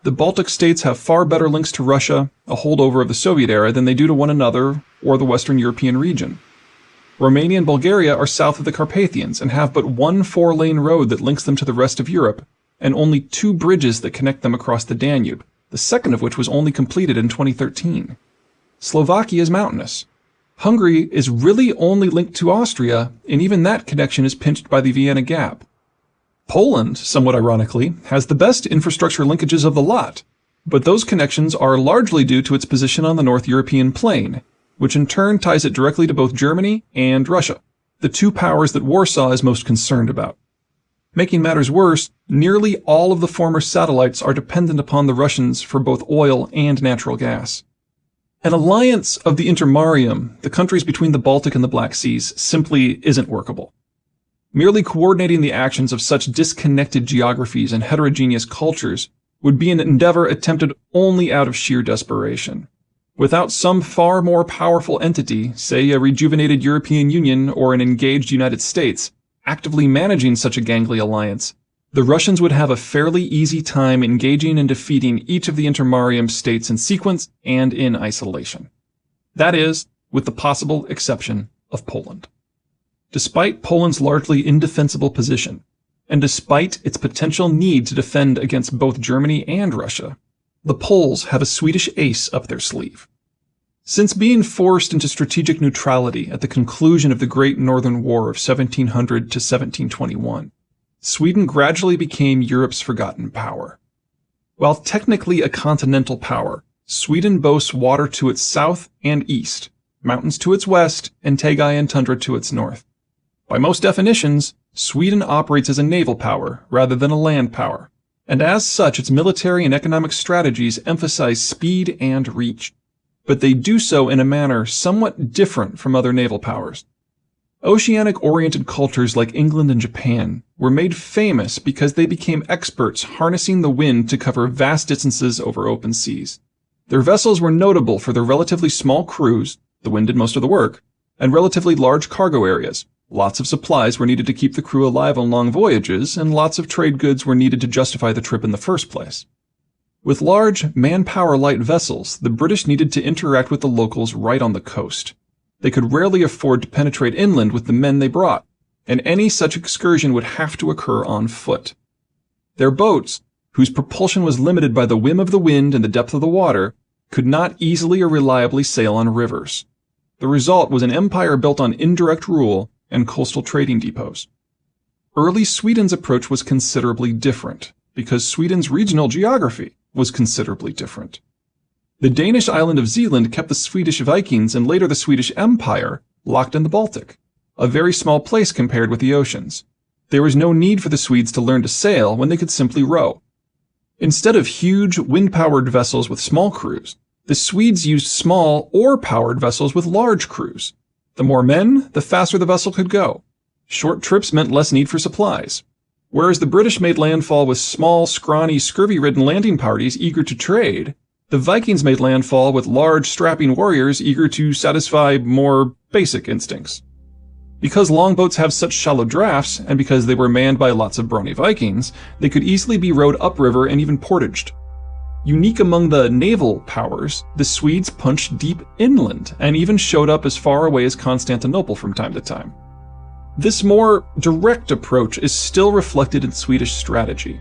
The Baltic states have far better links to Russia, a holdover of the Soviet era, than they do to one another or the Western European region. Romania and Bulgaria are south of the Carpathians and have but one 4-lane road that links them to the rest of Europe, and only 2 bridges that connect them across the Danube, the second of which was only completed in 2013. Slovakia is mountainous. Hungary is really only linked to Austria, and even that connection is pinched by the Vienna Gap. Poland, somewhat ironically, has the best infrastructure linkages of the lot, but those connections are largely due to its position on the North European plain, which in turn ties it directly to both Germany and Russia, the 2 powers that Warsaw is most concerned about. Making matters worse, nearly all of the former satellites are dependent upon the Russians for both oil and natural gas. An alliance of the Intermarium, the countries between the Baltic and the Black Seas, simply isn't workable. Merely coordinating the actions of such disconnected geographies and heterogeneous cultures would be an endeavor attempted only out of sheer desperation. Without some far more powerful entity, say a rejuvenated European Union or an engaged United States, actively managing such a gangly alliance, the Russians would have a fairly easy time engaging and defeating each of the Intermarium states in sequence and in isolation. That is, with the possible exception of Poland. Despite Poland's largely indefensible position, and despite its potential need to defend against both Germany and Russia, the Poles have a Swedish ace up their sleeve. Since being forced into strategic neutrality at the conclusion of the Great Northern War of 1700 to 1721, Sweden gradually became Europe's forgotten power. While technically a continental power, Sweden boasts water to its south and east, mountains to its west, and taiga and tundra to its north. By most definitions, Sweden operates as a naval power rather than a land power, and as such its military and economic strategies emphasize speed and reach. But they do so in a manner somewhat different from other naval powers. Oceanic-oriented cultures like England and Japan were made famous because they became experts harnessing the wind to cover vast distances over open seas. Their vessels were notable for their relatively small crews, the wind did most of the work, and relatively large cargo areas. Lots of supplies were needed to keep the crew alive on long voyages, and lots of trade goods were needed to justify the trip in the first place. With large, manpower-light vessels, the British needed to interact with the locals right on the coast. They could rarely afford to penetrate inland with the men they brought, and any such excursion would have to occur on foot. Their boats, whose propulsion was limited by the whim of the wind and the depth of the water, could not easily or reliably sail on rivers. The result was an empire built on indirect rule and coastal trading depots. Early Sweden's approach was considerably different, because Sweden's regional geography was considerably different. The Danish island of Zealand kept the Swedish Vikings and later the Swedish Empire locked in the Baltic, a very small place compared with the oceans. There was no need for the Swedes to learn to sail when they could simply row. Instead of huge, wind-powered vessels with small crews, the Swedes used small, oar-powered vessels with large crews. The more men, the faster the vessel could go. Short trips meant less need for supplies. Whereas the British made landfall with small, scrawny, scurvy-ridden landing parties eager to trade, the Vikings made landfall with large, strapping warriors eager to satisfy more basic instincts. Because longboats have such shallow drafts, and because they were manned by lots of brawny Vikings, they could easily be rowed upriver and even portaged. Unique among the naval powers, the Swedes punched deep inland and even showed up as far away as Constantinople from time to time. This more direct approach is still reflected in Swedish strategy.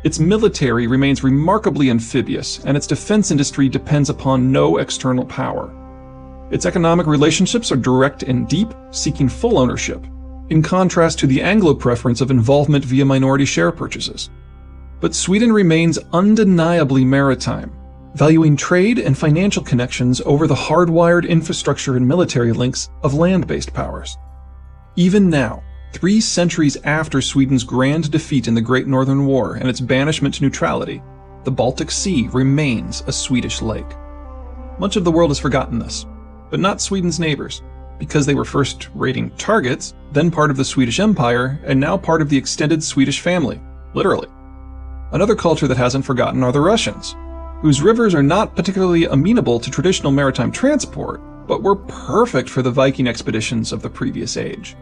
Its military remains remarkably amphibious, and its defense industry depends upon no external power. Its economic relationships are direct and deep, seeking full ownership, in contrast to the Anglo preference of involvement via minority share purchases. But Sweden remains undeniably maritime, valuing trade and financial connections over the hardwired infrastructure and military links of land-based powers. Even now, 3 centuries after Sweden's grand defeat in the Great Northern War and its banishment to neutrality, the Baltic Sea remains a Swedish lake. Much of the world has forgotten this, but not Sweden's neighbors, because they were first raiding targets, then part of the Swedish Empire, and now part of the extended Swedish family, literally. Another culture that hasn't forgotten are the Russians, whose rivers are not particularly amenable to traditional maritime transport, but were perfect for the Viking expeditions of the previous age.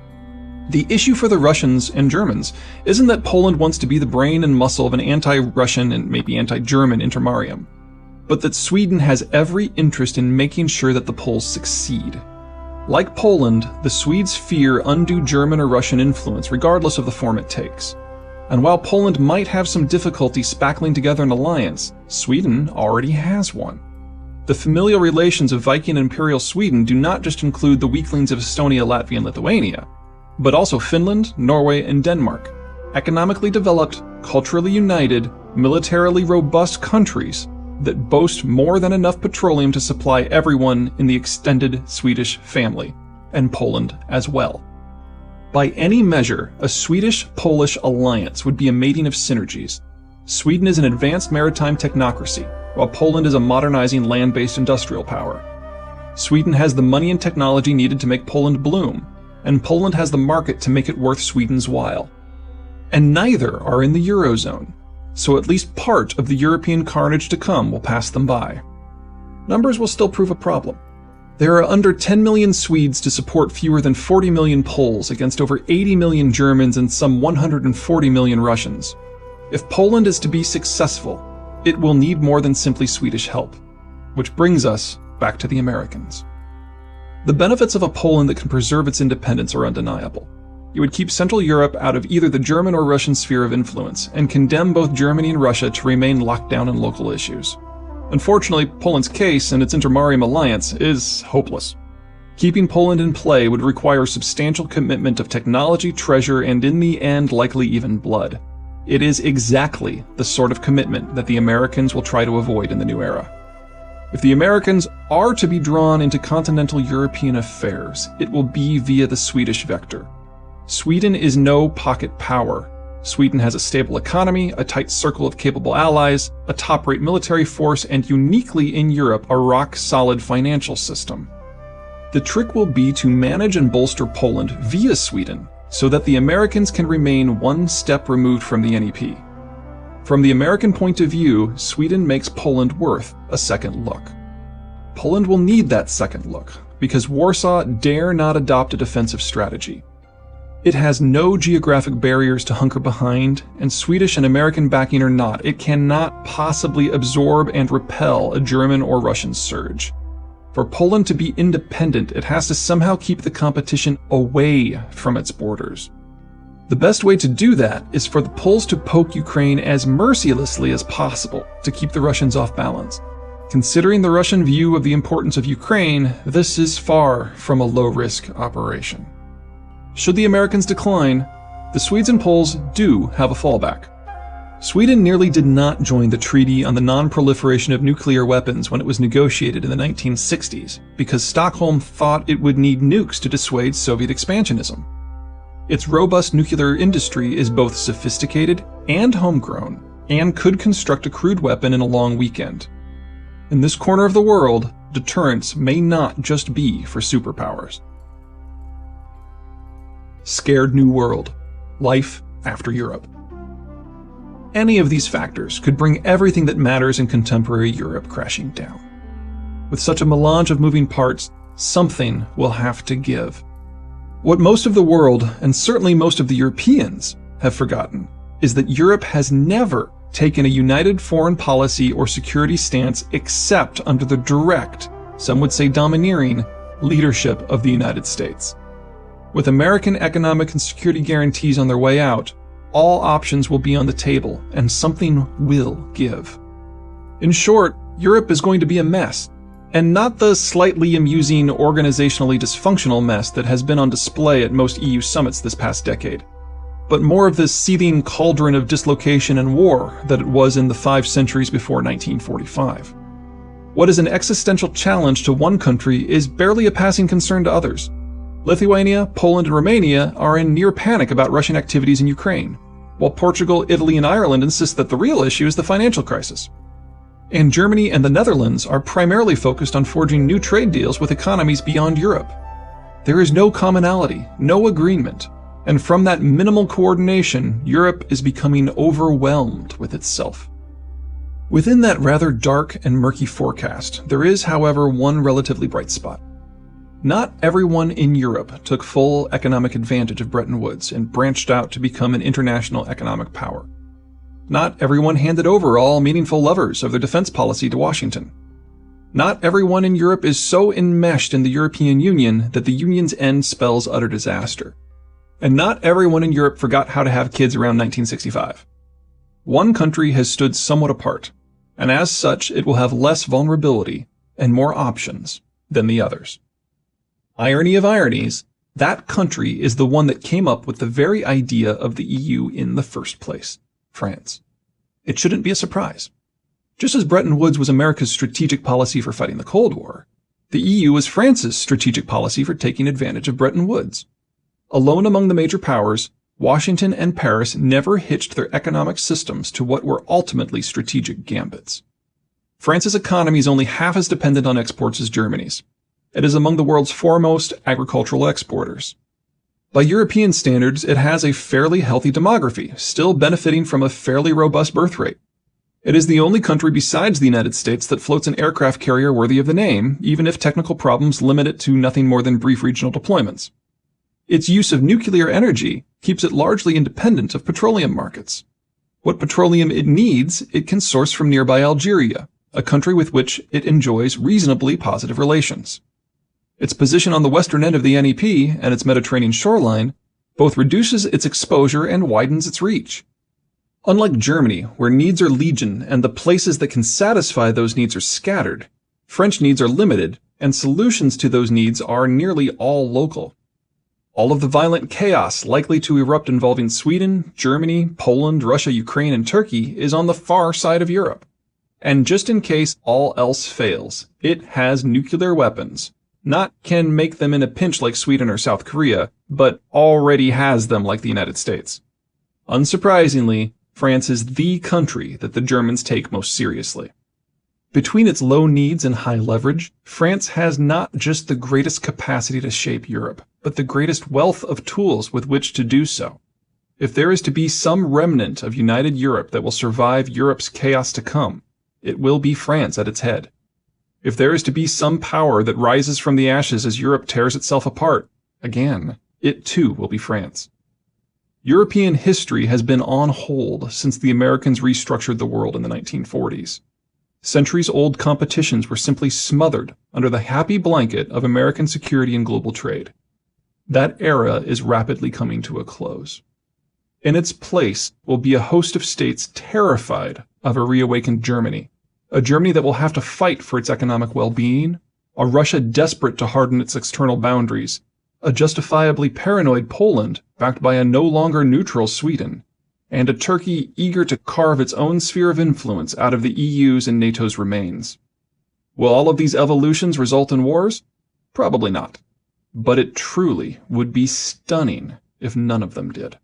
The issue for the Russians and Germans isn't that Poland wants to be the brain and muscle of an anti-Russian and maybe anti-German intermarium, but that Sweden has every interest in making sure that the Poles succeed. Like Poland, the Swedes fear undue German or Russian influence regardless of the form it takes. And while Poland might have some difficulty spackling together an alliance, Sweden already has one. The familial relations of Viking and Imperial Sweden do not just include the weaklings of Estonia, Latvia, and Lithuania, but also Finland, Norway, and Denmark, economically developed, culturally united, militarily robust countries that boast more than enough petroleum to supply everyone in the extended Swedish family, and Poland as well. By any measure, a Swedish-Polish alliance would be a mating of synergies. Sweden is an advanced maritime technocracy, while Poland is a modernizing land-based industrial power. Sweden has the money and technology needed to make Poland bloom, and Poland has the market to make it worth Sweden's while. And neither are in the Eurozone, so at least part of the European carnage to come will pass them by. Numbers will still prove a problem. There are under 10 million Swedes to support fewer than 40 million Poles against over 80 million Germans and some 140 million Russians. If Poland is to be successful, it will need more than simply Swedish help. Which brings us back to the Americans. The benefits of a Poland that can preserve its independence are undeniable. It would keep Central Europe out of either the German or Russian sphere of influence, and condemn both Germany and Russia to remain locked down in local issues. Unfortunately, Poland's case and its intermarium alliance is hopeless. Keeping Poland in play would require substantial commitment of technology, treasure, and in the end, likely even blood. It is exactly the sort of commitment that the Americans will try to avoid in the new era. If the Americans are to be drawn into continental European affairs, it will be via the Swedish vector. Sweden is no pocket power. Sweden has a stable economy, a tight circle of capable allies, a top-rate military force, and uniquely in Europe, a rock-solid financial system. The trick will be to manage and bolster Poland via Sweden, so that the Americans can remain one step removed from the NEP. From the American point of view, Sweden makes Poland worth a second look. Poland will need that second look, because Warsaw dare not adopt a defensive strategy. It has no geographic barriers to hunker behind, and Swedish and American backing or not, it cannot possibly absorb and repel a German or Russian surge. For Poland to be independent, it has to somehow keep the competition away from its borders. The best way to do that is for the Poles to poke Ukraine as mercilessly as possible to keep the Russians off balance. Considering the Russian view of the importance of Ukraine, this is far from a low-risk operation. Should the Americans decline, the Swedes and Poles do have a fallback. Sweden nearly did not join the Treaty on the Non-Proliferation of Nuclear Weapons when it was negotiated in the 1960s, because Stockholm thought it would need nukes to dissuade Soviet expansionism. Its robust nuclear industry is both sophisticated and homegrown, and could construct a crude weapon in a long weekend. In this corner of the world, deterrence may not just be for superpowers. Scared New World. Life after Europe. Any of these factors could bring everything that matters in contemporary Europe crashing down. With such a melange of moving parts, something will have to give. What most of the world, and certainly most of the Europeans, have forgotten is that Europe has never taken a united foreign policy or security stance except under the direct, some would say domineering, leadership of the United States. With American economic and security guarantees on their way out, all options will be on the table, and something will give. In short, Europe is going to be a mess, and not the slightly amusing, organizationally dysfunctional mess that has been on display at most EU summits this past decade, but more of this seething cauldron of dislocation and war that it was in the 5 centuries before 1945. What is an existential challenge to one country is barely a passing concern to others. Lithuania, Poland, and Romania are in near panic about Russian activities in Ukraine, while Portugal, Italy, and Ireland insist that the real issue is the financial crisis. And Germany and the Netherlands are primarily focused on forging new trade deals with economies beyond Europe. There is no commonality, no agreement, and from that minimal coordination, Europe is becoming overwhelmed with itself. Within that rather dark and murky forecast, there is, however, one relatively bright spot. Not everyone in Europe took full economic advantage of Bretton Woods and branched out to become an international economic power. Not everyone handed over all meaningful levers of their defense policy to Washington. Not everyone in Europe is so enmeshed in the European Union that the Union's end spells utter disaster. And not everyone in Europe forgot how to have kids around 1965. One country has stood somewhat apart, and as such it will have less vulnerability and more options than the others. Irony of ironies, that country is the one that came up with the very idea of the EU in the first place, France. It shouldn't be a surprise. Just as Bretton Woods was America's strategic policy for fighting the Cold War, the EU was France's strategic policy for taking advantage of Bretton Woods. Alone among the major powers, Washington and Paris never hitched their economic systems to what were ultimately strategic gambits. France's economy is only half as dependent on exports as Germany's. It is among the world's foremost agricultural exporters. By European standards, it has a fairly healthy demography, still benefiting from a fairly robust birth rate. It is the only country besides the United States that floats an aircraft carrier worthy of the name, even if technical problems limit it to nothing more than brief regional deployments. Its use of nuclear energy keeps it largely independent of petroleum markets. What petroleum it needs, it can source from nearby Algeria, a country with which it enjoys reasonably positive relations. Its position on the western end of the NEP and its Mediterranean shoreline both reduces its exposure and widens its reach. Unlike Germany, where needs are legion and the places that can satisfy those needs are scattered, French needs are limited, and solutions to those needs are nearly all local. All of the violent chaos likely to erupt involving Sweden, Germany, Poland, Russia, Ukraine, and Turkey is on the far side of Europe. And just in case all else fails, it has nuclear weapons. Not can make them in a pinch like Sweden or South Korea, but already has them like the United States. Unsurprisingly, France is the country that the Germans take most seriously. Between its low needs and high leverage, France has not just the greatest capacity to shape Europe, but the greatest wealth of tools with which to do so. If there is to be some remnant of united Europe that will survive Europe's chaos to come, it will be France at its head. If there is to be some power that rises from the ashes as Europe tears itself apart, again, it too will be France. European history has been on hold since the Americans restructured the world in the 1940s. Centuries-old competitions were simply smothered under the happy blanket of American security and global trade. That era is rapidly coming to a close. In its place will be a host of states terrified of a reawakened Germany, a Germany that will have to fight for its economic well-being, a Russia desperate to harden its external boundaries, a justifiably paranoid Poland backed by a no longer neutral Sweden, and a Turkey eager to carve its own sphere of influence out of the EU's and NATO's remains. Will all of these evolutions result in wars? Probably not. But it truly would be stunning if none of them did.